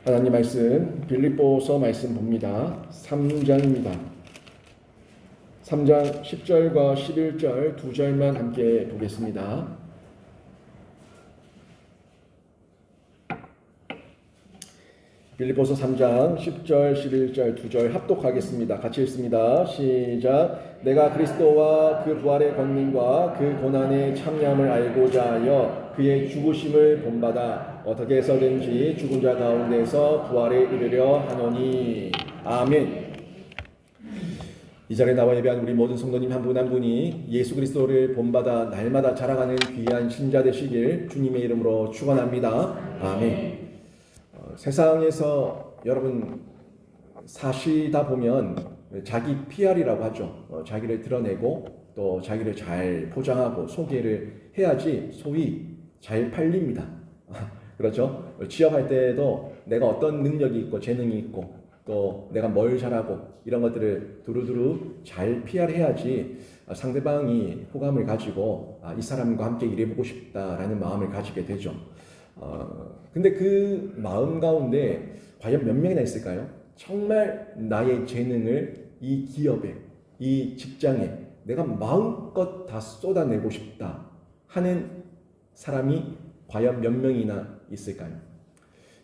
하나님 말씀 빌립보서 말씀 봅니다. 3장입니다. 3장 10절과 11절 두 절만 함께 보겠습니다. 빌립보서 3장 10절 11절 두 절 합독하겠습니다. 같이 읽습니다. 시작. 내가 그리스도와 그 부활의 권능과 그 고난의 참여함을 알고자 하여 그의 죽으심을 본받아 어떻게 해서든지 죽은 자 가운데서 부활에 이르려 하노니. 아멘. 이 자리에 나와 예배한 우리 모든 성도님 한 분 한 분이 예수 그리스도를 본받아 날마다 자라가는 귀한 신자 되시길 주님의 이름으로 축원합니다. 아멘. 세상에서 여러분 사시다 보면 자기 PR이라고 하죠. 자기를 드러내고 또 자기를 잘 포장하고 소개를 해야지 소위 잘 팔립니다. 그렇죠? 취업할 때도 내가 어떤 능력이 있고 재능이 있고 또 내가 뭘 잘하고 이런 것들을 두루두루 잘 PR해야지 상대방이 호감을 가지고 이 사람과 함께 일해보고 싶다라는 마음을 가지게 되죠. 근데 그 마음 가운데 과연 몇 명이나 있을까요? 정말 나의 재능을 이 기업에, 이 직장에 내가 마음껏 다 쏟아내고 싶다 하는 사람이 과연 몇 명이나 있을까요?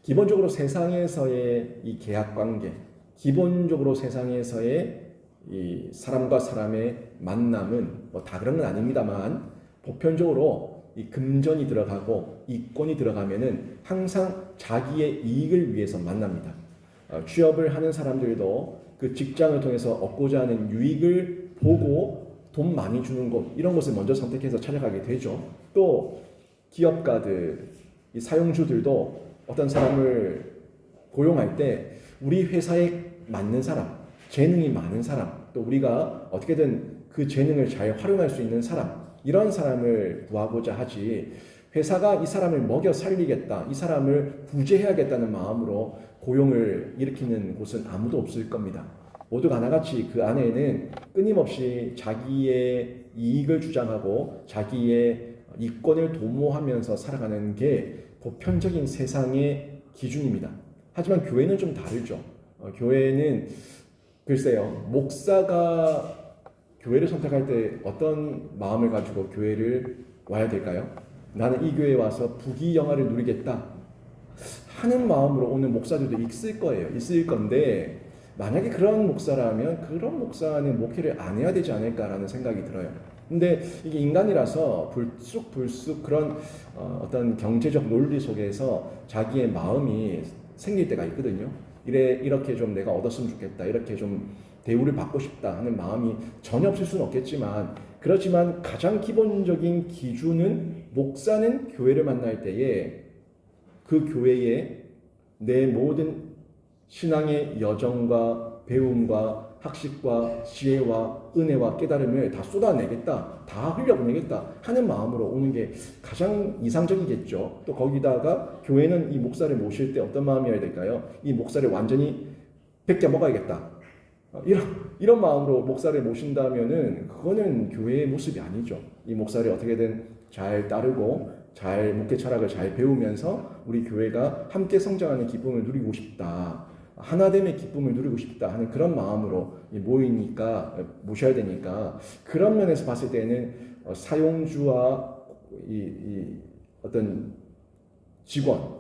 기본적으로 세상에서의 이 계약 관계, 기본적으로 세상에서의 이 사람과 사람의 만남은 뭐 다 그런 건 아닙니다만 보편적으로 이 금전이 들어가고 이권이 들어가면은 항상 자기의 이익을 위해서 만납니다. 취업을 하는 사람들도 그 직장을 통해서 얻고자 하는 유익을 보고 돈 많이 주는 곳 이런 곳을 먼저 선택해서 찾아가게 되죠. 또 기업가들, 이 사용주들도 어떤 사람을 고용할 때 우리 회사에 맞는 사람, 재능이 많은 사람, 또 우리가 어떻게든 그 재능을 잘 활용할 수 있는 사람 이런 사람을 구하고자 하지 회사가 이 사람을 먹여 살리겠다, 이 사람을 구제해야겠다는 마음으로 고용을 일으키는 곳은 아무도 없을 겁니다. 모두가 하나같이 그 안에는 끊임없이 자기의 이익을 주장하고 자기의 이권을 도모하면서 살아가는 게 보편적인 세상의 기준입니다. 하지만 교회는 좀 다르죠. 교회는 글쎄요, 목사가 교회를 선택할 때 어떤 마음을 가지고 교회를 와야 될까요? 나는 이 교회에 와서 부귀영화를 누리겠다 하는 마음으로 오는 목사들도 있을 거예요. 있을 건데 만약에 그런 목사라면 그런 목사는 목회를 안 해야 되지 않을까라는 생각이 들어요. 근데 이게 인간이라서 불쑥 그런 어떤 경제적 논리 속에서 자기의 마음이 생길 때가 있거든요. 이렇게 좀 내가 얻었으면 좋겠다. 이렇게 좀 대우를 받고 싶다 하는 마음이 전혀 없을 수는 없겠지만 그렇지만 가장 기본적인 기준은 목사는 교회를 만날 때에 그 교회에 내 모든 신앙의 여정과 배움과 학식과 지혜와 은혜와 깨달음을 다 쏟아내겠다, 다 흘려보내겠다 하는 마음으로 오는 게 가장 이상적이겠죠. 또 거기다가 교회는 이 목사를 모실 때 어떤 마음이어야 될까요? 이 목사를 완전히 베껴 먹어야겠다. 이런 마음으로 목사를 모신다면은 그거는 교회의 모습이 아니죠. 이 목사를 어떻게든 잘 따르고 잘 목회 철학을 잘 배우면서 우리 교회가 함께 성장하는 기쁨을 누리고 싶다. 하나됨의 기쁨을 누리고 싶다 하는 그런 마음으로 모셔야 되니까 그런 면에서 봤을 때는 사용주와 이 어떤 직원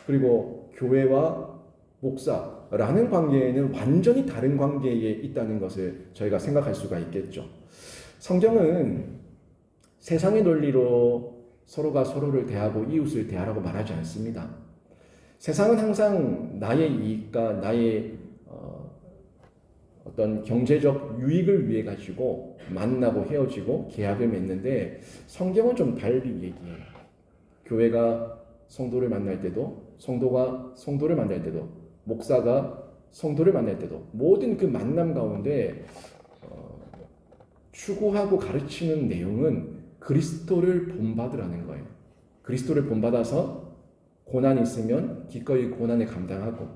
그리고 교회와 목사라는 관계에는 완전히 다른 관계에 있다는 것을 저희가 생각할 수가 있겠죠. 성경은 세상의 논리로 서로가 서로를 대하고 이웃을 대하라고 말하지 않습니다. 세상은 항상 나의 이익과 나의 어떤 경제적 유익을 위해 가지고 만나고 헤어지고 계약을 맺는데 성경은 좀 달리 얘기해요. 교회가 성도를 만날 때도 성도가 성도를 만날 때도 목사가 성도를 만날 때도 모든 그 만남 가운데 추구하고 가르치는 내용은 그리스도를 본받으라는 거예요. 그리스도를 본받아서 고난이 있으면 기꺼이 고난을 감당하고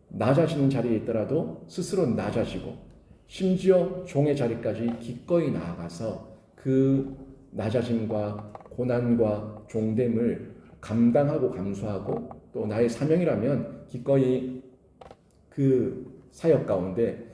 낮아지는 자리에 있더라도 스스로 낮아지고 심지어 종의 자리까지 기꺼이 나아가서 그 낮아짐과 고난과 종됨을 감당하고 감수하고 또 나의 사명이라면 기꺼이 그 사역 가운데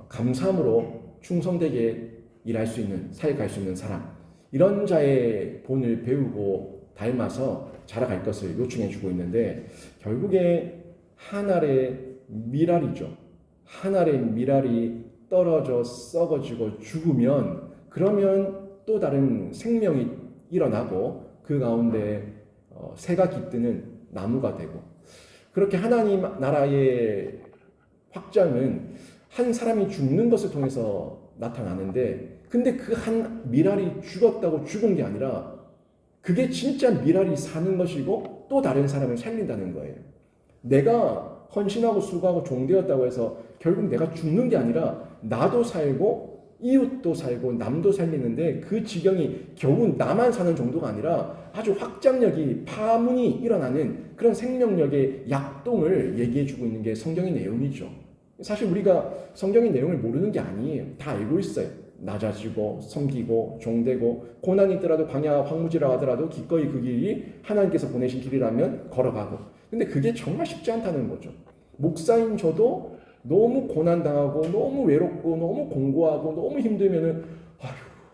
감사함으로 충성되게 일할 수 있는, 사역할 수 있는 사람, 이런 자의 본을 배우고 닮아서 자라갈 것을 요청해 주고 있는데, 결국에 한 알의 밀알이죠. 한 알의 밀알이 떨어져 썩어지고 죽으면, 그러면 또 다른 생명이 일어나고 그 가운데 새가 깃드는 나무가 되고, 그렇게 하나님 나라의 확장은 한 사람이 죽는 것을 통해서 나타나는데, 근데 그 한 밀알이 죽었다고 죽은 게 아니라 그게 진짜 밀알이 사는 것이고 또 다른 사람을 살린다는 거예요. 내가 헌신하고 수고하고 종되었다고 해서 결국 내가 죽는 게 아니라 나도 살고 이웃도 살고 남도 살리는데, 그 지경이 겨우 나만 사는 정도가 아니라 아주 확장력이, 파문이 일어나는 그런 생명력의 약동을 얘기해주고 있는 게 성경의 내용이죠. 사실 우리가 성경의 내용을 모르는 게 아니에요. 다 알고 있어요. 낮아지고 섬기고 종되고 고난이 있더라도 광야 황무지라 하더라도 기꺼이 그 길이 하나님께서 보내신 길이라면 걸어가고. 근데 그게 정말 쉽지 않다는 거죠. 목사인 저도 너무 고난당하고 너무 외롭고 너무 공고하고 너무 힘들면은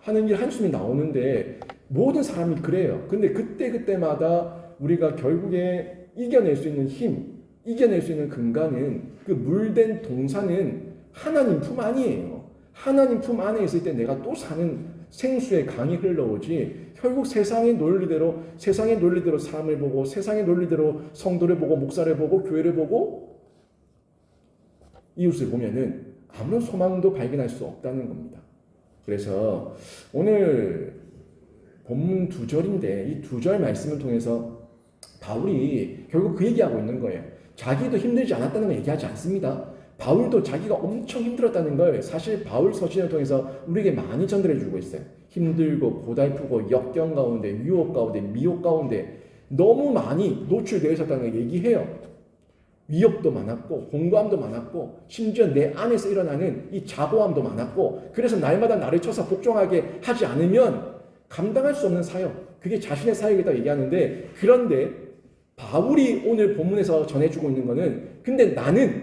하는 일 한숨이 나오는데, 모든 사람이 그래요. 근데 그때마다 우리가 결국에 이겨낼 수 있는 힘, 이겨낼 수 있는 근간은, 그 물된 동산은 하나님 품 안이에요. 하나님 품 안에 있을 때 내가 또 사는 생수의 강이 흘러오지, 결국 세상의 논리대로 사람을 보고, 세상의 논리대로 성도를 보고, 목사를 보고, 교회를 보고, 이웃을 보면은 아무런 소망도 발견할 수 없다는 겁니다. 그래서 오늘 본문 2절인데 이 2절 말씀을 통해서 바울이 결국 그 얘기하고 있는 거예요. 자기도 힘들지 않았다는 걸 얘기하지 않습니다. 바울도 자기가 엄청 힘들었다는 걸 사실 바울 서신을 통해서 우리에게 많이 전달해 주고 있어요. 힘들고 고달프고 역경 가운데, 유혹 가운데, 미혹 가운데 너무 많이 노출되어 있었다는 걸 얘기해요. 위협도 많았고 공고함도 많았고 심지어 내 안에서 일어나는 이 자고함도 많았고, 그래서 날마다 나를 쳐서 복종하게 하지 않으면 감당할 수 없는 사역, 그게 자신의 사역이라고 얘기하는데, 그런데 바울이 오늘 본문에서 전해주고 있는 거는, 근데 나는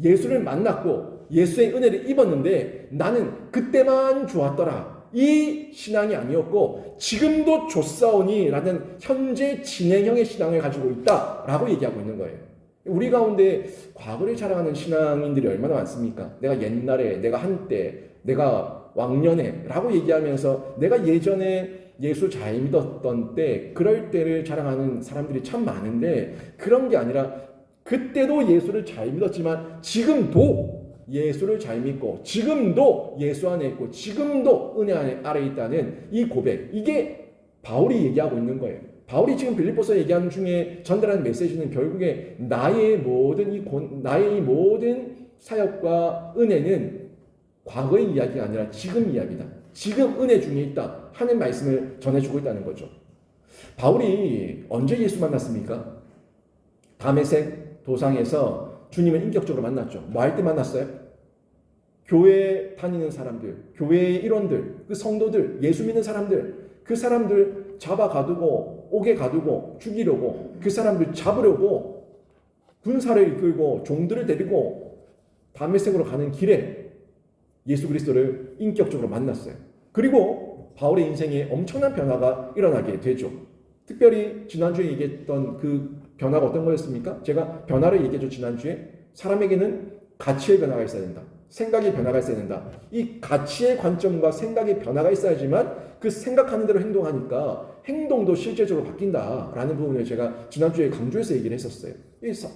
예수를 만났고 예수의 은혜를 입었는데 나는 그때만 좋았더라, 이 신앙이 아니었고 지금도 좋사오니 라는 현재 진행형의 신앙을 가지고 있다라고 얘기하고 있는 거예요. 우리 가운데 과거를 자랑하는 신앙인들이 얼마나 많습니까? 내가 옛날에, 내가 한때, 내가 왕년에 라고 얘기하면서 내가 예전에 예수 잘 믿었던 때, 그럴 때를 자랑하는 사람들이 참 많은데, 그런 게 아니라 그때도 예수를 잘 믿었지만 지금도 예수를 잘 믿고 지금도 예수 안에 있고 지금도 은혜 아래 있다는 이 고백, 이게 바울이 얘기하고 있는 거예요. 바울이 지금 빌립보서 얘기하는 중에 전달하는 메시지는 결국에 나의 모든 사역과 은혜는 과거의 이야기가 아니라 지금 이야기다. 지금 은혜 중에 있다 하는 말씀을 전해주고 있다는 거죠. 바울이 언제 예수 만났습니까? 다메섹 도상에서 주님을 인격적으로 만났죠. 뭐 할 때 만났어요? 교회 다니는 사람들, 교회의 일원들, 그 성도들, 예수 믿는 사람들, 그 사람들 잡아 가두고 옥에 가두고 죽이려고, 그 사람들 잡으려고 군사를 이끌고 종들을 데리고 다메섹으로 가는 길에 예수 그리스도를 인격적으로 만났어요. 그리고 바울의 인생에 엄청난 변화가 일어나게 되죠. 특별히 지난주에 얘기했던 그 변화가 어떤 거였습니까? 제가 변화를 얘기했죠. 지난주에 사람에게는 가치의 변화가 있어야 된다, 생각의 변화가 있어야 된다. 이 가치의 관점과 생각의 변화가 있어야지만 그 생각하는 대로 행동하니까 행동도 실제적으로 바뀐다라는 부분을 제가 지난주에 강조해서 얘기를 했었어요.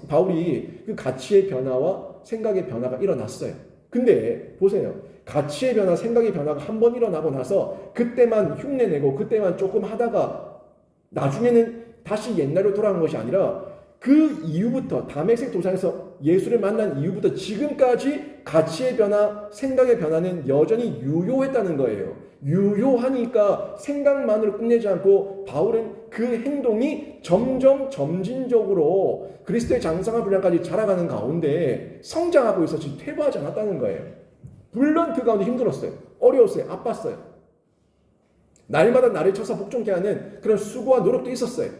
바울이 그 가치의 변화와 생각의 변화가 일어났어요. 근데 보세요. 가치의 변화, 생각의 변화가 한 번 일어나고 나서 그때만 흉내내고 그때만 조금 하다가 나중에는 다시 옛날로 돌아간 것이 아니라 그 이후부터, 다메섹 도상에서 예수를 만난 이후부터 지금까지 가치의 변화, 생각의 변화는 여전히 유효했다는 거예요. 유효하니까 생각만으로 끝내지 않고 바울은 그 행동이 점점 점진적으로 그리스도의 장성한 분량까지 자라가는 가운데 성장하고 있었지 퇴보하지 않았다는 거예요. 물론 그 가운데 힘들었어요. 어려웠어요. 아팠어요. 날마다 나를 쳐서 복종케 하는 그런 수고와 노력도 있었어요.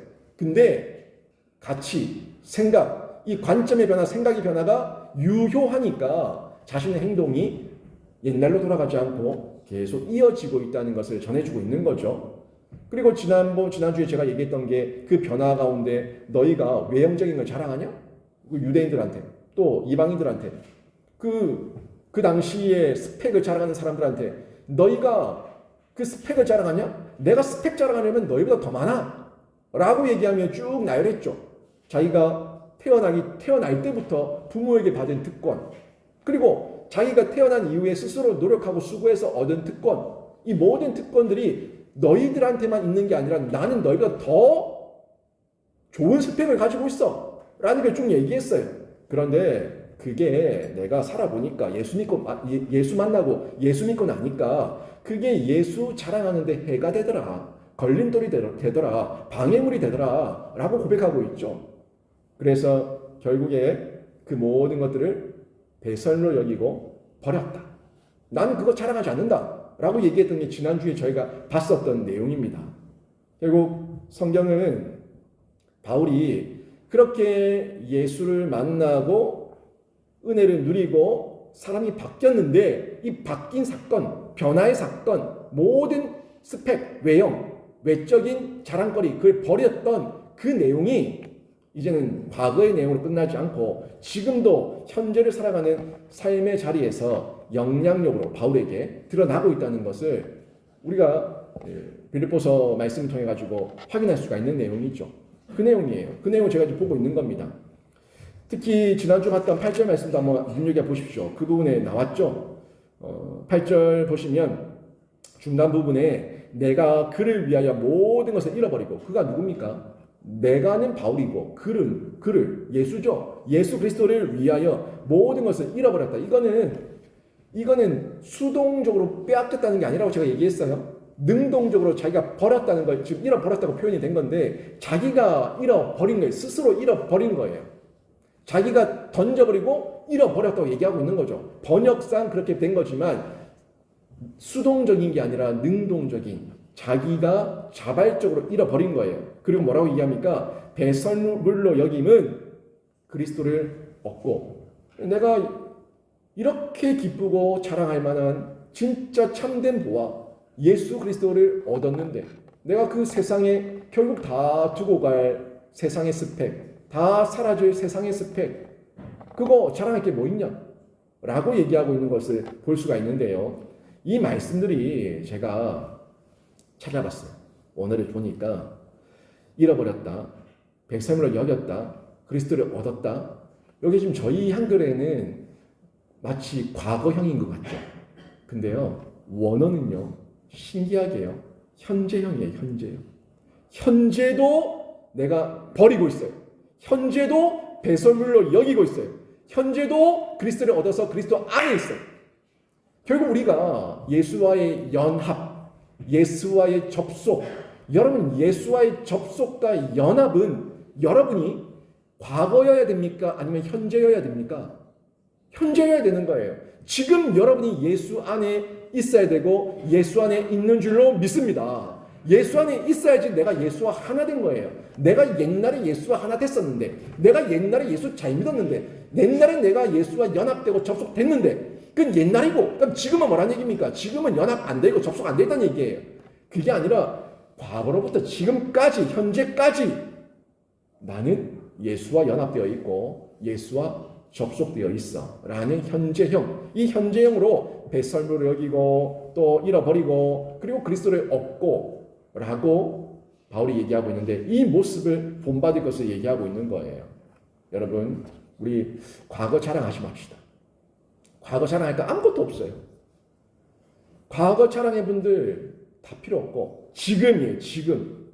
근데 가치, 생각, 이 관점의 변화, 생각의 변화가 유효하니까 자신의 행동이 옛날로 돌아가지 않고 계속 이어지고 있다는 것을 전해주고 있는 거죠. 그리고 지난주에 제가 얘기했던 게 그 변화 가운데 너희가 외형적인 걸 자랑하냐? 유대인들한테, 또 이방인들한테, 그 당시에 스펙을 자랑하는 사람들한테 너희가 그 스펙을 자랑하냐? 내가 스펙 자랑하려면 너희보다 더 많아. 라고 얘기하며 쭉 나열했죠. 자기가 태어날 때부터 부모에게 받은 특권, 그리고 자기가 태어난 이후에 스스로 노력하고 수고해서 얻은 특권, 이 모든 특권들이 너희들한테만 있는 게 아니라 나는 너희보다 더 좋은 스펙을 가지고 있어 라는 걸 쭉 얘기했어요. 그런데 그게 내가 살아보니까 예수 만나고 예수 믿고 나니까 그게 예수 자랑하는데 해가 되더라, 걸림돌이 되더라, 방해물이 되더라 라고 고백하고 있죠. 그래서 결국에 그 모든 것들을 배설로 여기고 버렸다. 나는 그거 자랑하지 않는다 라고 얘기했던 게 지난주에 저희가 봤었던 내용입니다. 결국 성경은 바울이 그렇게 예수를 만나고 은혜를 누리고 사람이 바뀌었는데 이 바뀐 사건, 변화의 사건, 모든 스펙, 외형, 외적인 자랑거리, 그걸 버렸던 그 내용이 이제는 과거의 내용으로 끝나지 않고 지금도 현재를 살아가는 삶의 자리에서 영향력으로 바울에게 드러나고 있다는 것을 우리가 빌립보서 말씀을 통해 가지고 확인할 수가 있는 내용이죠. 그 내용이에요. 그 내용을 제가 지금 보고 있는 겁니다. 특히 지난주 봤던 8절 말씀도 한번 눈여겨 보십시오. 그 부분에 나왔죠. 8절 보시면 중간 부분에 내가 그를 위하여 모든 것을 잃어버리고, 그가 누굽니까? 내가는 바울이고 그를 예수죠. 예수 그리스도를 위하여 모든 것을 잃어버렸다. 이거는 수동적으로 빼앗겼다는 게 아니라고 제가 얘기했어요. 능동적으로 자기가 버렸다는 걸 지금 잃어버렸다고 표현이 된 건데 자기가 잃어버린 거예요. 스스로 잃어버린 거예요. 자기가 던져버리고 잃어버렸다고 얘기하고 있는 거죠. 번역상 그렇게 된 거지만 수동적인 게 아니라 능동적인, 자기가 자발적으로 잃어버린 거예요. 그리고 뭐라고 얘기합니까? 배설물로 여김은 그리스도를 얻고, 내가 이렇게 기쁘고 자랑할 만한 진짜 참된 보아 예수 그리스도를 얻었는데 내가 그 세상에 결국 다 두고 갈 세상의 스펙, 다 사라질 세상의 스펙, 그거 자랑할 게 뭐 있냐? 라고 얘기하고 있는 것을 볼 수가 있는데요. 이 말씀들이 제가 찾아봤어요. 오늘을 보니까 잃어버렸다, 백설물로 여겼다, 그리스도를 얻었다. 여기 지금 저희 한글에는 마치 과거형인 것 같죠. 근데요, 원어는요, 신기하게요, 현재형이에요. 현재도 내가 버리고 있어요. 현재도 배설물로 여기고 있어요. 현재도 그리스도를 얻어서 그리스도 안에 있어요. 결국 우리가 예수와의 연합, 예수와의 접속, 여러분 예수와의 접속과 연합은 여러분이 과거여야 됩니까? 아니면 현재여야 됩니까? 현재여야 되는 거예요. 지금 여러분이 예수 안에 있어야 되고 예수 안에 있는 줄로 믿습니다. 예수 안에 있어야지 내가 예수와 하나 된 거예요. 내가 옛날에 예수와 하나 됐었는데, 내가 옛날에 예수 잘 믿었는데, 옛날에 내가 예수와 연합되고 접속됐는데, 그건 옛날이고, 그럼 지금은 뭐라는 얘기입니까? 지금은 연합 안 되고 접속 안 됐다는 얘기예요. 그게 아니라 과거로부터 지금까지, 현재까지 나는 예수와 연합되어 있고 예수와 접속되어 있어 라는 현재형, 이 현재형으로 배설물을 여기고 또 잃어버리고 그리고 그리스도를 얻고 라고 바울이 얘기하고 있는데, 이 모습을 본받을 것을 얘기하고 있는 거예요. 여러분, 우리 과거 자랑하지 맙시다. 과거 자랑할까? 아무것도 없어요. 과거 자랑의 분들 다 필요 없고, 지금이에요. 지금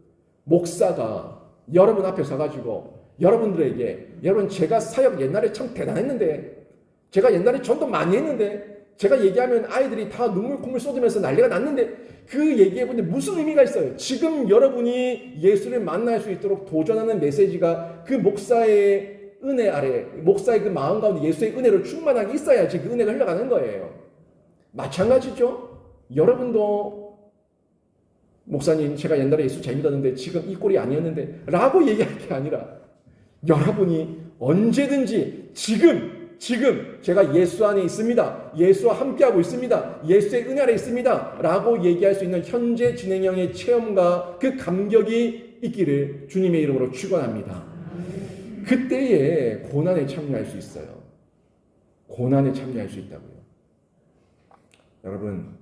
목사가 여러분 앞에 서가지고 여러분들에게, 여러분 제가 사역 옛날에 참 대단했는데, 제가 옛날에 전도 많이 했는데, 제가 얘기하면 아이들이 다 눈물 콧물 쏟으면서 난리가 났는데, 그 얘기해보는데 무슨 의미가 있어요? 지금 여러분이 예수를 만날 수 있도록 도전하는 메시지가 그 목사의 은혜 아래, 목사의 그 마음 가운데 예수의 은혜로 충만하게 있어야지 그 은혜가 흘러가는 거예요. 마찬가지죠. 여러분도 목사님 제가 옛날에 예수 잘 믿었는데 지금 이 꼴이 아니었는데 라고 얘기할 게 아니라 여러분이 언제든지 지금 제가 예수 안에 있습니다. 예수와 함께하고 있습니다. 예수의 은혜 아래 있습니다. 라고 얘기할 수 있는 현재 진행형의 체험과 그 감격이 있기를 주님의 이름으로 축원합니다. 그때에 고난에 참여할 수 있어요. 고난에 참여할 수 있다고요. 여러분,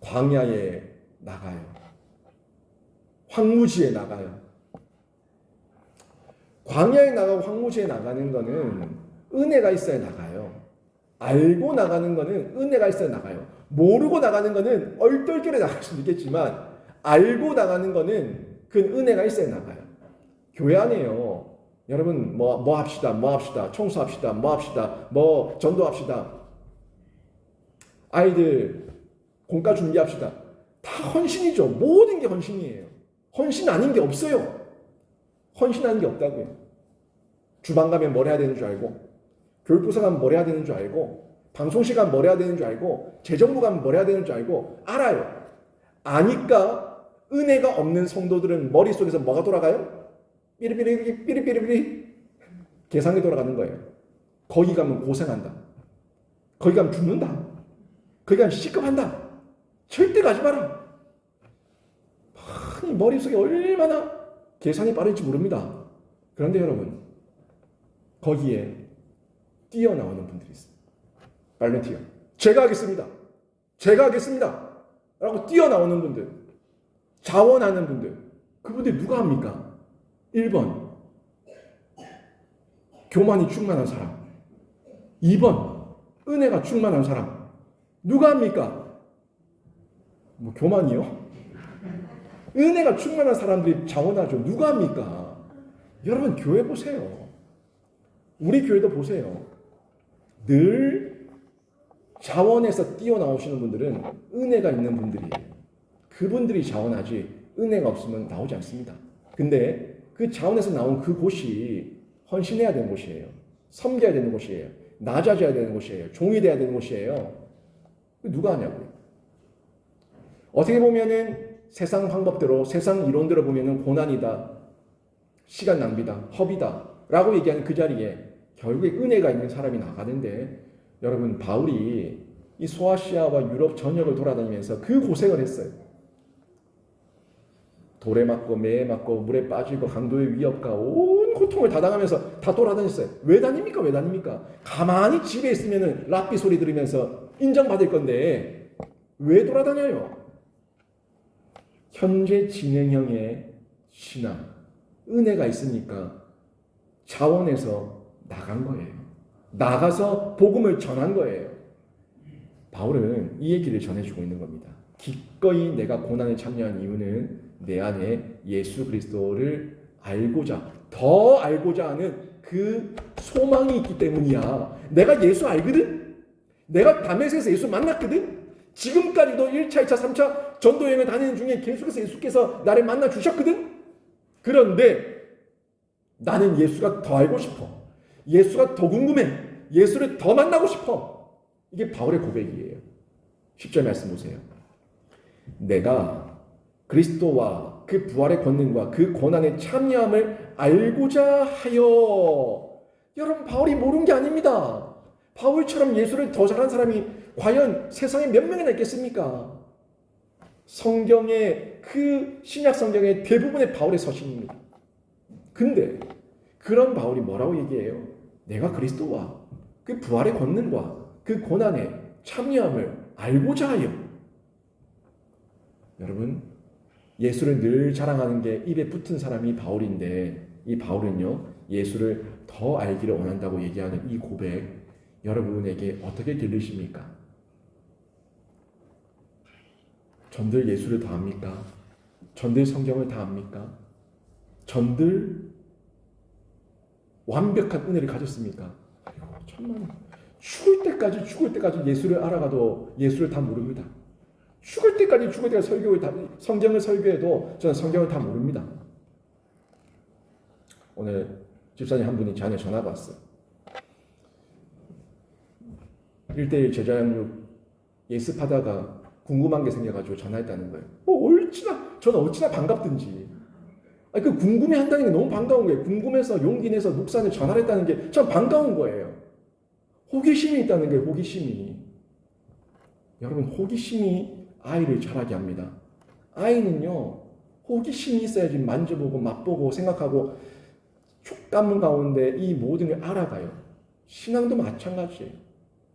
광야에 나가요. 황무지에 나가요. 광야에 나가고 황무지에 나가는 거는 은혜가 있어야 나가요. 알고 나가는 거는 은혜가 있어야 나가요. 모르고 나가는 거는 얼떨결에 나갈 수도 있겠지만 알고 나가는 거는 그 은혜가 있어야 나가요. 교회 안에요. 여러분 뭐 합시다. 청소합시다. 뭐 전도합시다. 아이들 공과 준비합시다. 다 헌신이죠. 모든 게 헌신이에요. 헌신 아닌 게 없어요. 헌신 아닌 게 없다고요. 주방 가면 뭘 해야 되는 줄 알고, 교육부서 가면 뭘 해야 되는 줄 알고, 방송실 가면 뭘 해야 되는 줄 알고, 재정부 가면 뭘 해야 되는 줄 알고 알아요. 아니까 은혜가 없는 성도들은 머릿속에서 뭐가 돌아가요? 삐리삐리 계산이 돌아가는 거예요. 거기 가면 고생한다. 거기 가면 죽는다. 거기 가면 시급한다. 절대 가지 마라. 아니, 머릿속에 얼마나 계산이 빠른지 모릅니다. 그런데 여러분, 거기에 뛰어나오는 분들이 있어요. 발렌티어. 제가 하겠습니다. 라고 뛰어나오는 분들. 자원하는 분들. 그분들 누가 합니까? 1번. 교만이 충만한 사람. 2번. 은혜가 충만한 사람. 누가 합니까? 뭐 교만이요? 은혜가 충만한 사람들이 자원하죠. 누가 합니까? 여러분 교회 보세요. 우리 교회도 보세요. 늘 자원에서 뛰어나오시는 분들은 은혜가 있는 분들이에요. 그분들이 자원하지 은혜가 없으면 나오지 않습니다. 근데 그 자원에서 나온 그 곳이 헌신해야 되는 곳이에요. 섬겨야 되는 곳이에요. 낮아져야 되는 곳이에요. 종이 돼야 되는 곳이에요. 누가 하냐고요. 어떻게 보면은 세상 방법대로, 세상 이론대로 보면은 고난이다, 시간 낭비다, 허비다 라고 얘기하는 그 자리에 결국에 은혜가 있는 사람이 나가는데, 여러분 바울이 이 소아시아와 유럽 전역을 돌아다니면서 그 고생을 했어요. 돌에 맞고 매에 맞고 물에 빠지고 강도의 위협과 온 고통을 다 당하면서 다 돌아다녔어요. 왜 다닙니까? 가만히 집에 있으면은 랍비 소리 들으면서 인정받을 건데 왜 돌아다녀요? 현재 진행형의 신앙, 은혜가 있으니까 자원해서 나간 거예요. 나가서 복음을 전한 거예요. 바울은 이 얘기를 전해주고 있는 겁니다. 기꺼이 내가 고난에 참여한 이유는 내 안에 예수 그리스도를 더 알고자 하는 그 소망이 있기 때문이야. 내가 예수 알거든? 내가 다메섹에서 예수 만났거든? 지금까지도 1차, 2차, 3차 전도여행을 다니는 중에 계속해서 예수께서 나를 만나 주셨거든? 그런데 나는 예수가 더 알고 싶어. 예수가 더 궁금해. 예수를 더 만나고 싶어. 이게 바울의 고백이에요. 10절 말씀 보세요. 내가 그리스도와 그 부활의 권능과 그 고난의 참여함을 알고자 하여. 여러분 바울이 모르는 게 아닙니다. 바울처럼 예수를 더 잘한 사람이 과연 세상에 몇 명이나 있겠습니까? 성경의 그 신약 성경의 대부분의 바울의 서신입니다. 근데 그런 바울이 뭐라고 얘기해요? 내가 그리스도와 그 부활의 권능과 그 고난의 참여함을 알고자 하여. 여러분 예수를 늘 자랑하는 게 입에 붙은 사람이 바울인데, 이 바울은요 예수를 더 알기를 원한다고 얘기하는 이 고백, 여러분에게 어떻게 들리십니까? 전들 예수를 다 압니까? 전들 성경을 다 압니까? 전들 완벽한 은혜를 가졌습니까? 아이고, 천만 죽을 때까지 예수를 알아가도 예수를 다 모릅니다. 죽을 때까지 성경을 설교해도 저는 성경을 다 모릅니다. 오늘 집사님 한 분이 저한테 전화가 왔어요. 1:1 제자양육 예습하다가 궁금한 게 생겨가지고 전화했다는 거예요. 저는 어찌나 반갑든지. 그 궁금해한다는 게 너무 반가운 거예요. 궁금해서 용기 내서 목사님 전화를 했다는 게 참 반가운 거예요. 호기심이 있다는 거예요. 호기심이. 여러분, 호기심이 아이를 자라게 합니다. 아이는요, 호기심이 있어야지 만져보고 맛보고 생각하고 촉감 가운데 이 모든 걸 알아가요. 신앙도 마찬가지예요.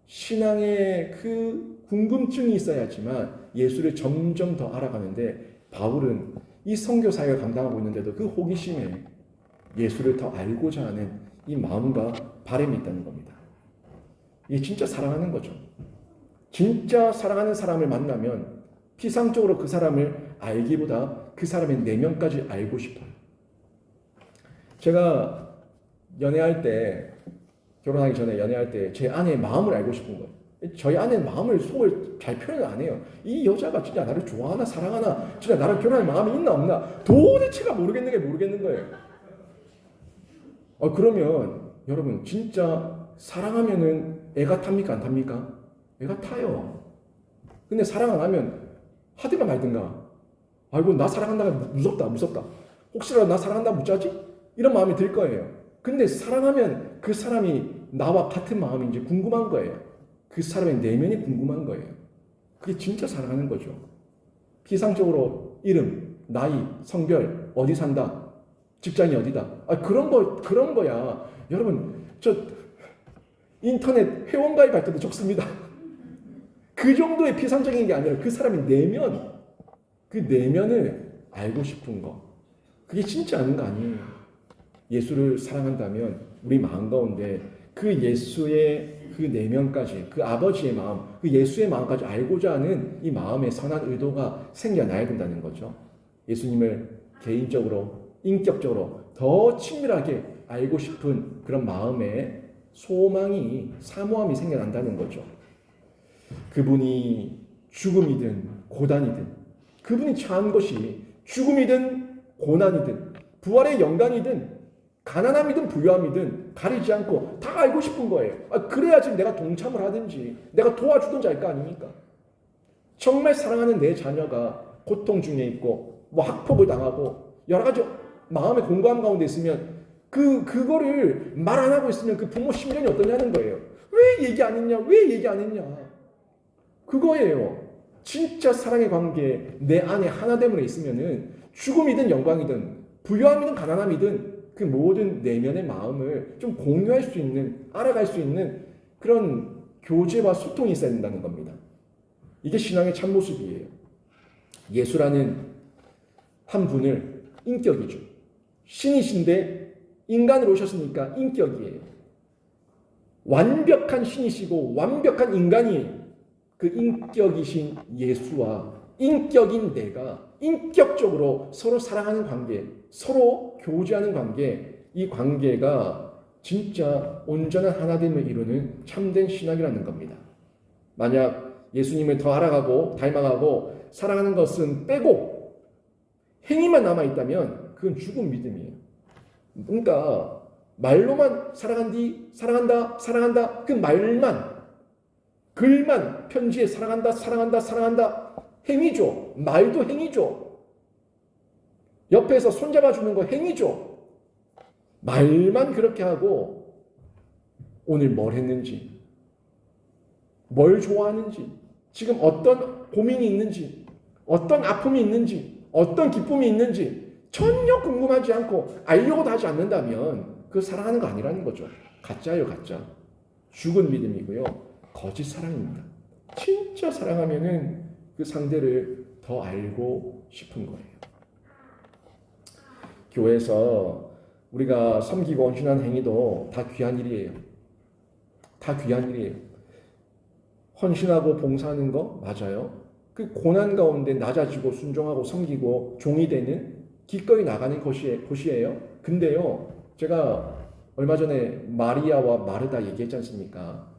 신앙에 그 궁금증이 있어야지만 예수를 점점 더 알아가는데, 바울은 이 선교 사역을 감당하고 있는데도 그 호기심에 예수를 더 알고자 하는 이 마음과 바람이 있다는 겁니다. 이게 진짜 사랑하는 거죠. 진짜 사랑하는 사람을 만나면 피상적으로 그 사람을 알기보다 그 사람의 내면까지 알고 싶어요. 제가 연애할 때, 결혼하기 전에 연애할 때 제 아내의 마음을 알고 싶은 거예요. 저희 아내는 마음을, 속을 잘 표현을 안 해요. 이 여자가 진짜 나를 좋아하나 사랑하나, 진짜 나랑 결혼할 마음이 있나 없나 도대체가 모르겠는 거예요. 그러면 여러분, 진짜 사랑하면은 애가 탑니까 안 탑니까? 애가 타요. 근데 사랑 안 하면 하든가 말든가. 아이고, 나 사랑한다가 무섭다. 혹시라도 나 사랑한다 묻자지? 이런 마음이 들 거예요. 근데 사랑하면 그 사람이 나와 같은 마음인지 궁금한 거예요. 그 사람의 내면이 궁금한 거예요. 그게 진짜 사랑하는 거죠. 피상적으로 이름, 나이, 성별, 어디 산다, 직장이 어디다. 그런 거야. 여러분, 저 인터넷 회원가입할 때도 적습니다. 그 정도의 피상적인 게 아니라 그 사람의 내면, 그 내면을 알고 싶은 거. 그게 진짜 아는 거 아니에요. 예수를 사랑한다면 우리 마음 가운데 그 예수의 그 내면까지, 그 아버지의 마음, 그 예수의 마음까지 알고자 하는 이 마음의 선한 의도가 생겨나야 된다는 거죠. 예수님을 개인적으로, 인격적으로 더 친밀하게 알고 싶은 그런 마음의 소망이, 사모함이 생겨난다는 거죠. 그분이 죽음이든 고단이든, 그분이 처한 것이 죽음이든 고난이든 부활의 영광이든 가난함이든 부유함이든 가리지 않고 다 알고 싶은 거예요. 그래야지 내가 동참을 하든지 내가 도와주든지 할 거 아닙니까? 정말 사랑하는 내 자녀가 고통 중에 있고 학폭을 당하고 여러 가지 마음의 공고함 가운데 있으면 그거를 말 안 하고 있으면 그 부모 심정이 어떠냐는 거예요. 왜 얘기 안 했냐? 왜 얘기 안 했냐? 그거예요. 진짜 사랑의 관계 내 안에 하나됨으로 있으면은 죽음이든 영광이든 부유함이든 가난함이든 그 모든 내면의 마음을 좀 공유할 수 있는, 알아갈 수 있는 그런 교제와 소통이 있어야 된다는 겁니다. 이게 신앙의 참모습이에요. 예수라는 한 분을, 인격이죠. 신이신데 인간으로 오셨으니까 인격이에요. 완벽한 신이시고 완벽한 인간이 그 인격이신 예수와 인격인 내가 인격적으로 서로 사랑하는 관계, 서로 교제하는 관계, 이 관계가 진짜 온전한 하나됨을 이루는 참된 신앙이라는 겁니다. 만약 예수님을 더 알아가고 닮아가고 사랑하는 것은 빼고 행위만 남아있다면 그건 죽은 믿음이에요. 그러니까 말로만 사랑한다 그 말만, 글만, 편지에 사랑한다 행위죠. 말도 행위죠. 옆에서 손잡아 주는 거 행위죠. 말만 그렇게 하고 오늘 뭘 했는지, 뭘 좋아하는지, 지금 어떤 고민이 있는지, 어떤 아픔이 있는지, 어떤 기쁨이 있는지 전혀 궁금하지 않고 알려고도 하지 않는다면 그 사랑하는 거 아니라는 거죠. 가짜예요, 가짜. 죽은 믿음이고요. 거짓 사랑입니다. 진짜 사랑하면은 그 상대를 더 알고 싶은 거예요. 교회에서 우리가 섬기고 헌신하는 행위도 다 귀한 일이에요. 다 귀한 일이에요. 헌신하고 봉사하는 거 맞아요. 그 고난 가운데 낮아지고 순종하고 섬기고 종이 되는 기꺼이 나가는 곳이에요. 근데요, 제가 얼마 전에 마리아와 마르다 얘기했지 않습니까?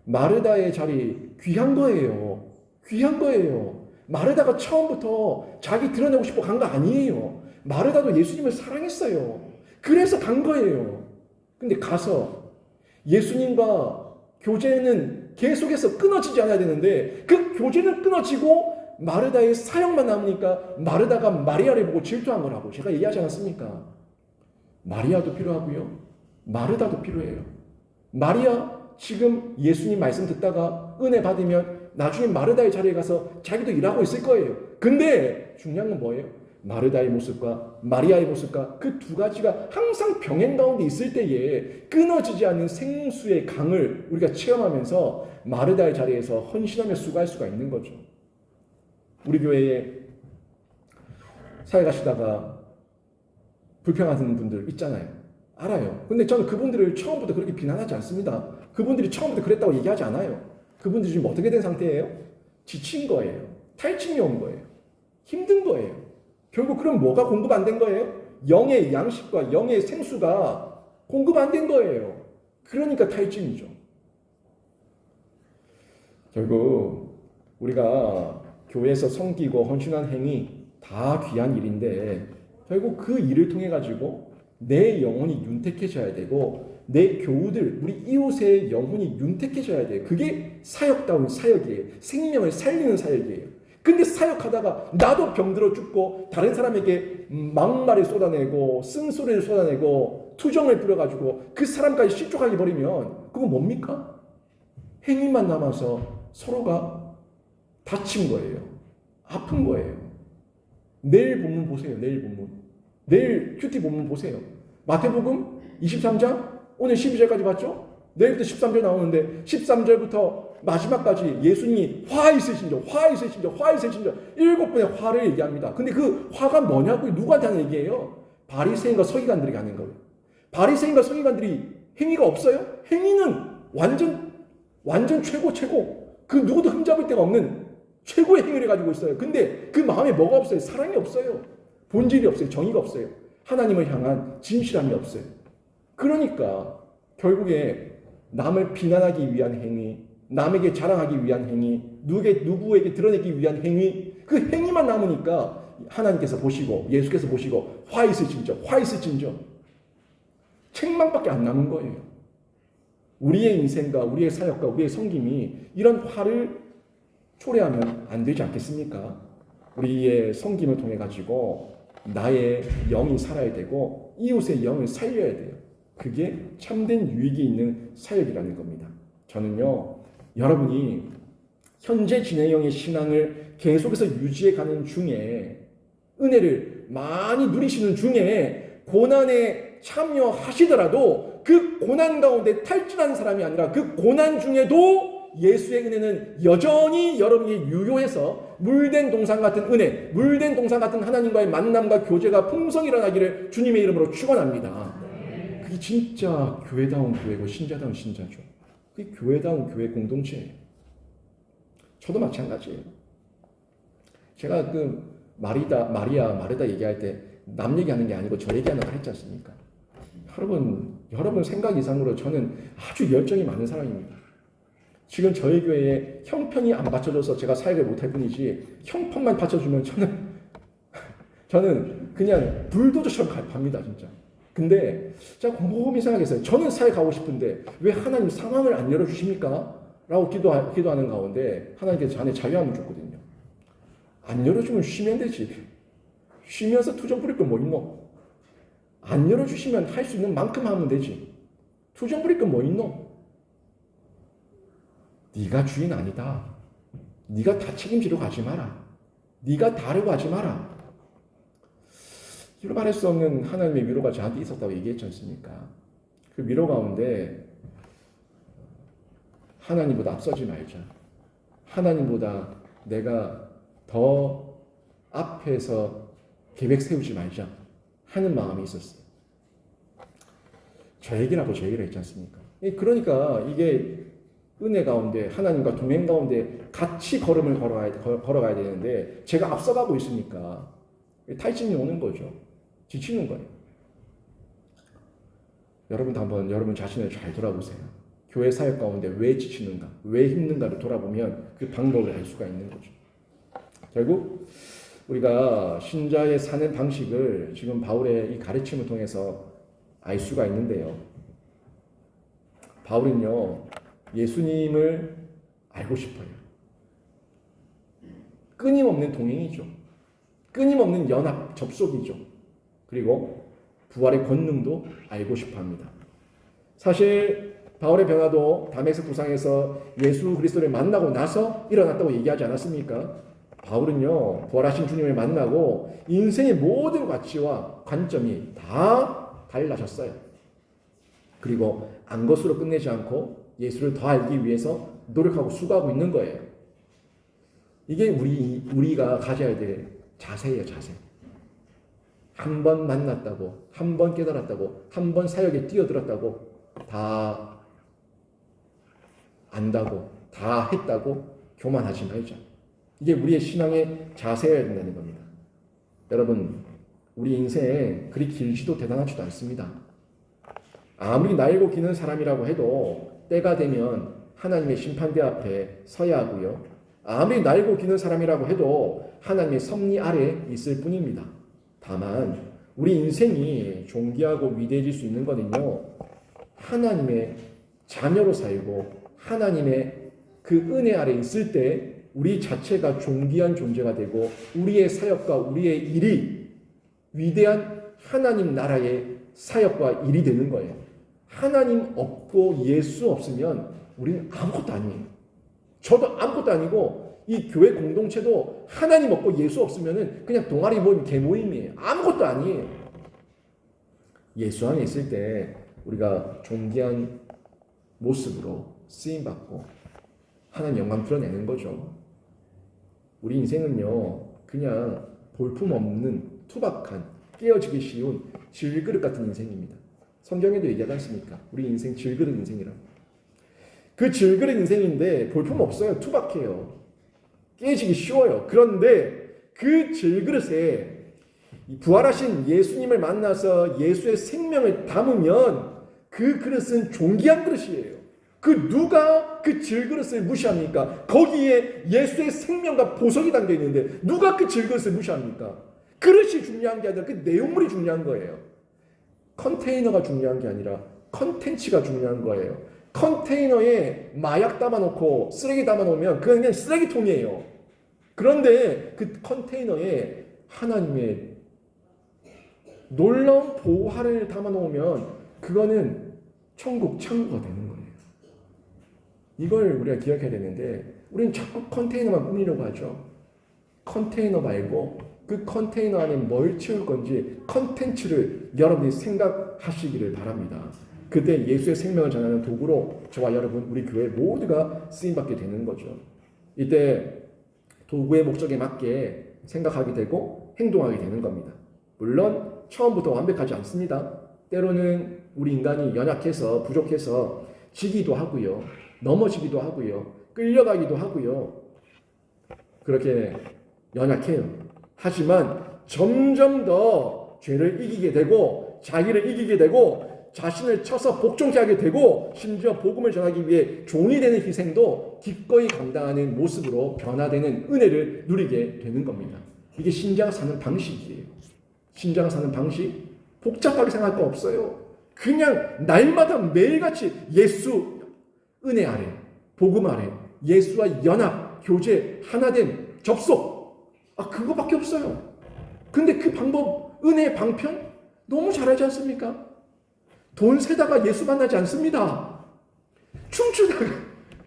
마르다의 자리 귀한 거예요. 귀한 거예요. 마르다가 처음부터 자기 드러내고 싶어 간 거 아니에요. 마르다도 예수님을 사랑했어요. 그래서 간 거예요. 근데 가서 예수님과 교제는 계속해서 끊어지지 않아야 되는데 그 교제는 끊어지고 마르다의 사역만 남으니까 마르다가 마리아를 보고 질투한 거라고 제가 얘기하지 않았습니까? 마리아도 필요하고요. 마르다도 필요해요. 마리아 지금 예수님 말씀 듣다가 은혜 받으면 나중에 마르다의 자리에 가서 자기도 일하고 있을 거예요. 근데 중요한 건 뭐예요? 마르다의 모습과 마리아의 모습과 그 두 가지가 항상 병행 가운데 있을 때에 끊어지지 않는 생수의 강을 우리가 체험하면서 마르다의 자리에서 헌신하며 수고할 수가 있는 거죠. 우리 교회에 사회 가시다가 불평하는 분들 있잖아요. 알아요. 근데 저는 그분들을 처음부터 그렇게 비난하지 않습니다. 그분들이 처음부터 그랬다고 얘기하지 않아요. 그분들이 지금 어떻게 된 상태예요? 지친 거예요. 탈진이 온 거예요. 힘든 거예요. 결국 그럼 뭐가 공급 안 된 거예요? 영의 양식과 영의 생수가 공급 안 된 거예요. 그러니까 탈진이죠. 결국 우리가 교회에서 섬기고 헌신한 행위 다 귀한 일인데 결국 그 일을 통해 가지고 내 영혼이 윤택해져야 되고 내 교우들, 우리 이웃의 영혼이 윤택해져야 돼요. 그게 사역다운 사역이에요. 생명을 살리는 사역이에요. 근데 사역하다가 나도 병들어 죽고 다른 사람에게 막말을 쏟아내고 쓴소리를 쏟아내고 투정을 뿌려가지고 그 사람까지 실족하게 버리면 그건 뭡니까? 행위만 남아서 서로가 다친 거예요. 아픈 거예요. 내일 본문 보세요. 내일 본문. 내일 큐티 본문 보세요. 마태복음 23장 오늘 12절까지 봤죠? 내일부터 13절 나오는데 13절부터 마지막까지 예수님이 화 있으신저, 화 있으신저, 화 있으신저 7번의 화를 얘기합니다. 근데 그 화가 뭐냐고 누구한테 하는 얘기예요? 바리새인과 서기관들에게 하는 거예요. 바리새인과 서기관들이 행위가 없어요? 행위는 완전 최고. 그 누구도 흠잡을 데가 없는 최고의 행위를 가지고 있어요. 근데 그 마음에 뭐가 없어요? 사랑이 없어요. 본질이 없어요. 정의가 없어요. 하나님을 향한 진실함이 없어요. 그러니까 결국에 남을 비난하기 위한 행위, 남에게 자랑하기 위한 행위, 누구에게 드러내기 위한 행위, 그 행위만 남으니까 하나님께서 보시고 예수께서 보시고 화 있을진저 책망밖에 안 남은 거예요. 우리의 인생과 우리의 사역과 우리의 섬김이 이런 화를 초래하면 안 되지 않겠습니까? 우리의 섬김을 통해 가지고 나의 영이 살아야 되고 이웃의 영을 살려야 돼요. 그게 참된 유익이 있는 사역이라는 겁니다. 저는요, 여러분이 현재 진행형의 신앙을 계속해서 유지해가는 중에 은혜를 많이 누리시는 중에 고난에 참여하시더라도 그 고난 가운데 탈진하는 사람이 아니라 그 고난 중에도 예수의 은혜는 여전히 여러분이 유효해서 물된 동산 같은 은혜, 물된 동산 같은 하나님과의 만남과 교제가 풍성히 일어나기를 주님의 이름으로 축원합니다. 그게 진짜 교회다운 교회고 신자다운 신자죠. 그게 교회다운 교회 공동체예요. 저도 마찬가지예요. 제가 그 마리아, 마르다 얘기할 때 남 얘기하는 게 아니고 저 얘기하는 걸 했지 않습니까? 여러분 생각 이상으로 저는 아주 열정이 많은 사람입니다. 지금 저희 교회에 형편이 안 받쳐줘서 제가 사역을 못할 뿐이지 형편만 받쳐주면 저는 그냥 불도저처럼 갑니다 진짜. 근데 제가 곰곰이 생각했어요. 저는 사역하고 싶은데 왜 하나님 상황을 안 열어주십니까? 라고 기도하는 가운데 하나님께서 자네 자유함을 줬거든요. 안 열어주면 쉬면 되지. 쉬면서 투정 부릴 건 뭐 있노? 안 열어주시면 할 수 있는 만큼 하면 되지. 투정 부릴 건 뭐 있노? 네가 주인 아니다. 네가 다 책임지러 가지 마라. 네가 다르고 하지 마라. 이루 말할 수 없는 하나님의 위로가 저한테 있었다고 얘기했지 않습니까? 그 위로 가운데 하나님보다 앞서지 말자. 하나님보다 내가 더 앞에서 계획 세우지 말자 하는 마음이 있었어요. 저 얘기를 했지 않습니까? 그러니까 이게 은혜 가운데 하나님과 동행 가운데 같이 걸음을 걸어가야 되는데 제가 앞서가고 있으니까 탈진이 오는 거죠. 지치는 거예요. 여러분도 한번 여러분 자신을 잘 돌아보세요. 교회 사역 가운데 왜 지치는가, 왜 힘든가를 돌아보면 그 방법을 알 수가 있는 거죠. 결국 우리가 신자의 사는 방식을 지금 바울의 이 가르침을 통해서 알 수가 있는데요. 바울은요, 예수님을 알고 싶어요. 끊임없는 동행이죠. 끊임없는 연합 접속이죠. 그리고 부활의 권능도 알고 싶어 합니다. 사실 바울의 변화도 다메섹 도상에서 예수 그리스도를 만나고 나서 일어났다고 얘기하지 않았습니까? 바울은요, 부활하신 주님을 만나고 인생의 모든 가치와 관점이 다 달라졌어요. 그리고 안 것으로 끝내지 않고 예수를 더 알기 위해서 노력하고 수고하고 있는 거예요. 이게 우리가 가져야 될 자세예요, 자세. 한 번 만났다고, 한 번 깨달았다고, 한 번 사역에 뛰어들었다고, 다 안다고, 다 했다고 교만하지 말자. 이게 우리의 신앙의 자세여야 된다는 겁니다. 여러분, 우리 인생 그리 길지도 대단하지도 않습니다. 아무리 날고 기는 사람이라고 해도 때가 되면 하나님의 심판대 앞에 서야 하고요. 아무리 날고 기는 사람이라고 해도 하나님의 섭리 아래 있을 뿐입니다. 다만 우리 인생이 존귀하고 위대해질 수 있는 것은요, 하나님의 자녀로 살고 하나님의 그 은혜 아래 있을 때 우리 자체가 존귀한 존재가 되고 우리의 사역과 우리의 일이 위대한 하나님 나라의 사역과 일이 되는 거예요. 하나님 없고 예수 없으면 우리는 아무것도 아니에요. 저도 아무것도 아니고 이 교회 공동체도 하나님 없고 예수 없으면 그냥 동아리 모임, 개모임이에요. 아무것도 아니에요. 예수 안에 있을 때 우리가 존귀한 모습으로 쓰임받고 하나님 영광 드러내는 거죠. 우리 인생은요, 그냥 볼품없는 투박한 깨어지기 쉬운 질그릇 같은 인생입니다. 성경에도 얘기하지 않습니까? 우리 인생 질그릇 인생이라고. 그 질그릇 인생인데 볼품없어요. 투박해요. 깨지기 쉬워요. 그런데 그 질그릇에 부활하신 예수님을 만나서 예수의 생명을 담으면 그 그릇은 존귀한 그릇이에요. 그 누가 그 질그릇을 무시합니까? 거기에 예수의 생명과 보석이 담겨 있는데 누가 그 질그릇을 무시합니까? 그릇이 중요한 게 아니라 그 내용물이 중요한 거예요. 컨테이너가 중요한 게 아니라 컨텐츠가 중요한 거예요. 컨테이너에 마약 담아놓고 쓰레기 담아놓으면 그건 그냥 쓰레기통이에요. 그런데 그 컨테이너에 하나님의 놀라운 보화를 담아놓으면 그거는 천국 창고가 되는 거예요. 이걸 우리가 기억해야 되는데 우리는 자꾸 컨테이너만 꾸미려고 하죠. 컨테이너 말고 그 컨테이너 안에 뭘 채울 건지 컨텐츠를 여러분이 생각하시기를 바랍니다. 그때 예수의 생명을 전하는 도구로 저와 여러분, 우리 교회 모두가 쓰임받게 되는 거죠. 이때 도구의 목적에 맞게 생각하게 되고 행동하게 되는 겁니다. 물론 처음부터 완벽하지 않습니다. 때로는 우리 인간이 연약해서 부족해서 지기도 하고요. 넘어지기도 하고요. 끌려가기도 하고요. 그렇게 연약해요. 하지만 점점 더 죄를 이기게 되고 자기를 이기게 되고 자신을 쳐서 복종케 하게 되고 심지어 복음을 전하기 위해 종이 되는 희생도 기꺼이 감당하는 모습으로 변화되는 은혜를 누리게 되는 겁니다. 이게 신자가 사는 방식이에요. 신자가 사는 방식 복잡하게 생각할 거 없어요. 그냥 날마다 매일같이 예수 은혜 아래, 복음 아래, 예수와 연합, 교제, 하나된 접속, 그거밖에 없어요. 근데 그 방법, 은혜의 방편 너무 잘하지 않습니까? 돈 세다가 예수 만나지 않습니다. 춤추다가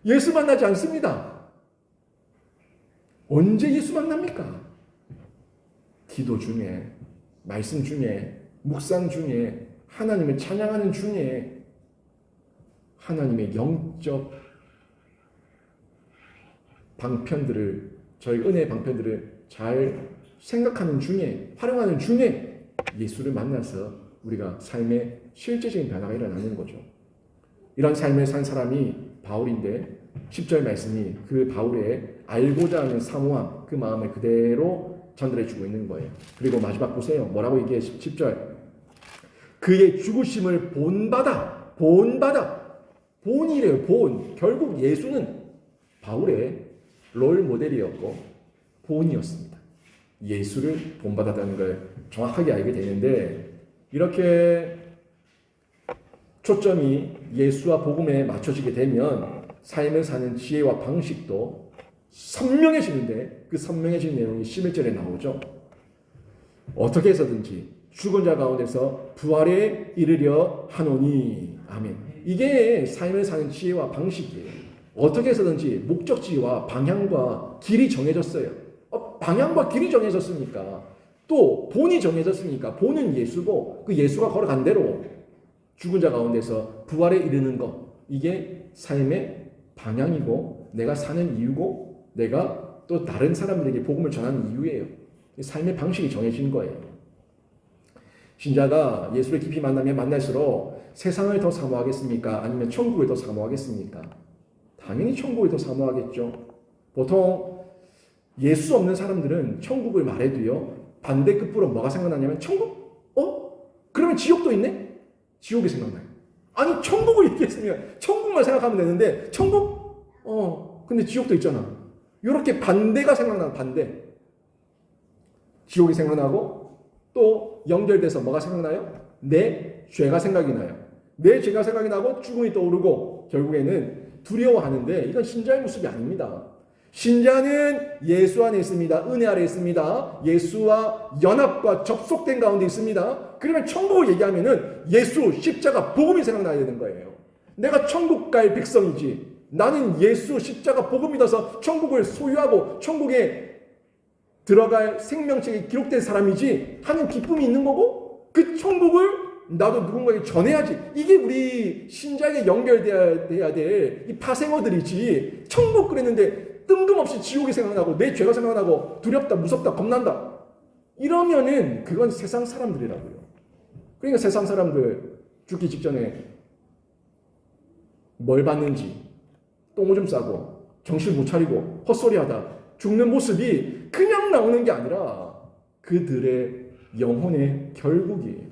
예수 만나지 않습니다. 언제 예수 만납니까? 기도 중에, 말씀 중에, 묵상 중에, 하나님을 찬양하는 중에, 하나님의 영적 방편들을, 저희 은혜의 방편들을 잘 생각하는 중에, 활용하는 중에 예수를 만나서 우리가 삶의 실제적인 변화가 일어나는 거죠. 이런 삶을 산 사람이 바울인데 10절 말씀이 그 바울의 알고자 하는 사모함, 그 마음을 그대로 전달해주고 있는 거예요. 그리고 마지막 보세요. 뭐라고 얘기해? 10절. 그의 죽으심을 본받아. 본이래요. 본. 결국 예수는 바울의 롤 모델이었고 본이었습니다. 예수를 본받았다는 걸 정확하게 알게 되는데 이렇게 초점이 예수와 복음에 맞춰지게 되면 삶을 사는 지혜와 방식도 선명해지는데 그 선명해진 내용이 11절에 나오죠. 어떻게 해서든지 죽은 자 가운데서 부활에 이르려 하노니. 아멘. 이게 삶을 사는 지혜와 방식이에요. 어떻게 해서든지 목적지와 방향과 길이 정해졌어요. 방향과 길이 정해졌으니까 또 본이 정해졌으니까 본은 예수고 그 예수가 걸어간 대로 죽은 자 가운데서 부활에 이르는 것, 이게 삶의 방향이고 내가 사는 이유고 내가 또 다른 사람들에게 복음을 전하는 이유예요. 삶의 방식이 정해진 거예요. 신자가 예수를 깊이 만나면 만날수록 세상을 더 사모하겠습니까? 아니면 천국을 더 사모하겠습니까? 당연히 천국을 더 사모하겠죠. 보통 예수 없는 사람들은 천국을 말해도요, 반대급부로 뭐가 생각나냐면 천국? 그러면 지옥도 있네? 지옥이 생각나요. 아니 천국을 얘기했으면 천국만 생각하면 되는데 천국? 근데 지옥도 있잖아. 이렇게 반대가 생각나는 반대. 지옥이 생각나고 또 연결돼서 뭐가 생각나요? 내 죄가 생각이 나요. 내 죄가 생각이 나고 죽음이 떠오르고 결국에는 두려워하는데 이건 신자의 모습이 아닙니다. 신자는 예수 안에 있습니다. 은혜 아래 있습니다. 예수와 연합과 접속된 가운데 있습니다. 그러면 천국을 얘기하면은 예수, 십자가, 복음이 생각나야 되는 거예요. 내가 천국 갈 백성이지. 나는 예수, 십자가, 복음이 믿어서 천국을 소유하고 천국에 들어갈 생명책이 기록된 사람이지 하는 기쁨이 있는 거고 그 천국을 나도 누군가에게 전해야지. 이게 우리 신자에게 연결돼야 될 이 파생어들이지. 천국 그랬는데 뜬금없이 지옥이 생각나고 내 죄가 생각나고 두렵다, 무섭다, 겁난다. 이러면은 그건 세상 사람들이라고요. 그러니까 세상 사람들 죽기 직전에 뭘 받는지 똥오줌 싸고 정신 못 차리고 헛소리하다 죽는 모습이 그냥 나오는 게 아니라 그들의 영혼의 결국이에요.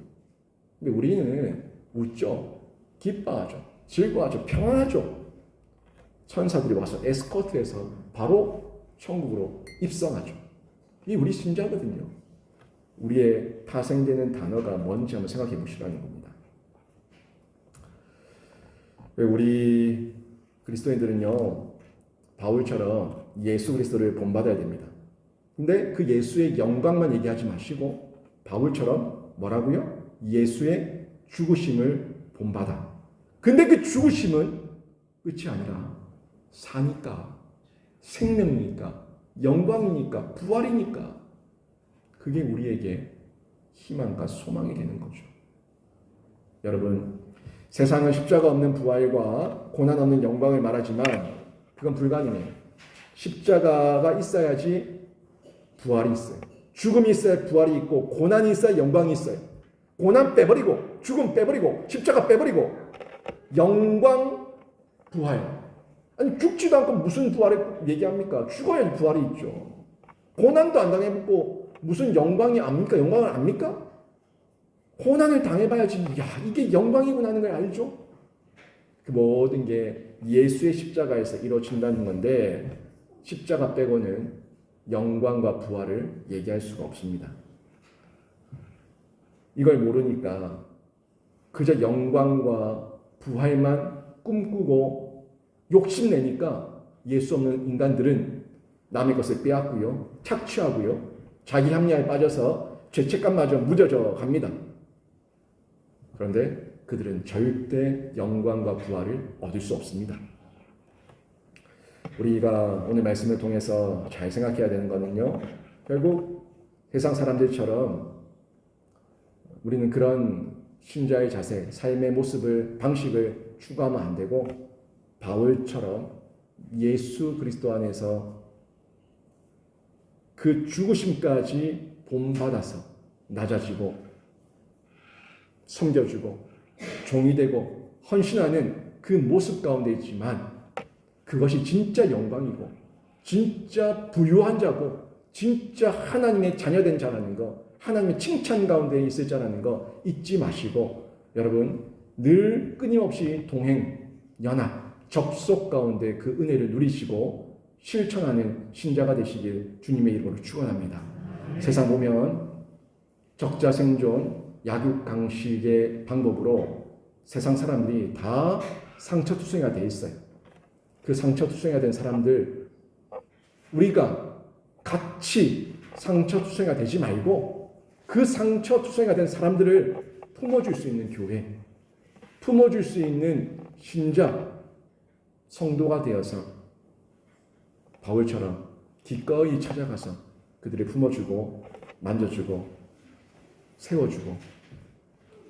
근데 우리는 웃죠. 기뻐하죠. 즐거워하죠. 평안하죠. 천사들이 와서 에스코트해서 바로 천국으로 입성하죠. 이게 우리 신자거든요. 우리의 파생되는 단어가 뭔지 한번 생각해 보시라는 겁니다. 우리 그리스도인들은요, 바울처럼 예수 그리스도를 본받아야 됩니다. 근데 그 예수의 영광만 얘기하지 마시고 바울처럼 뭐라고요? 예수의 죽으심을 본받아. 근데 그 죽으심은 끝이 아니라 사니까, 생명이니까, 영광이니까, 부활이니까 그게 우리에게 희망과 소망이 되는 거죠. 여러분, 세상은 십자가 없는 부활과 고난 없는 영광을 말하지만 그건 불가능해요. 십자가가 있어야지 부활이 있어요. 죽음이 있어야 부활이 있고 고난이 있어야 영광이 있어요. 고난 빼버리고 죽음 빼버리고 십자가 빼버리고 영광, 부활. 아니 죽지도 않고 무슨 부활을 얘기합니까? 죽어야지 부활이 있죠. 고난도 안 당해보고 무슨 영광이 압니까? 영광을 압니까? 고난을 당해봐야지 야 이게 영광이구나 하는 걸 알죠? 그 모든 게 예수의 십자가에서 이루어진다는 건데 십자가 빼고는 영광과 부활을 얘기할 수가 없습니다. 이걸 모르니까 그저 영광과 부활만 꿈꾸고 욕심내니까 예수 없는 인간들은 남의 것을 빼앗고요. 착취하고요. 자기 합리화에 빠져서 죄책감마저 무뎌져 갑니다. 그런데 그들은 절대 영광과 부활을 얻을 수 없습니다. 우리가 오늘 말씀을 통해서 잘 생각해야 되는 것은요. 결국 세상 사람들처럼 우리는 그런 신자의 자세, 삶의 모습을, 방식을 추구하면 안 되고 바울처럼 예수 그리스도 안에서 그 죽으심까지 본받아서 낮아지고 섬겨주고 종이 되고 헌신하는 그 모습 가운데 있지만 그것이 진짜 영광이고 진짜 부유한 자고 진짜 하나님의 자녀된 자라는 거, 하나님의 칭찬 가운데 있을 자라는 거 잊지 마시고 여러분 늘 끊임없이 동행, 연합, 접속 가운데 그 은혜를 누리시고 실천하는 신자가 되시길 주님의 이름으로 축원합니다. 세상 보면 적자생존, 약육강식의 방법으로 세상 사람들이 다 상처투성이가 돼 있어요. 그 상처투성이가 된 사람들, 우리가 같이 상처투성이가 되지 말고 그 상처투성이가 된 사람들을 품어줄 수 있는 교회, 품어줄 수 있는 신자, 성도가 되어서 바울처럼 기꺼이 찾아가서 그들을 품어주고 만져주고 세워주고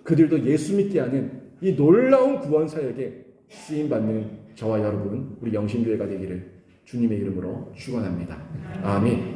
그들도 예수 믿게 하는 이 놀라운 구원 사역에 쓰임받는 저와 여러분, 우리 영신교회가 되기를 주님의 이름으로 축원합니다. 아멘.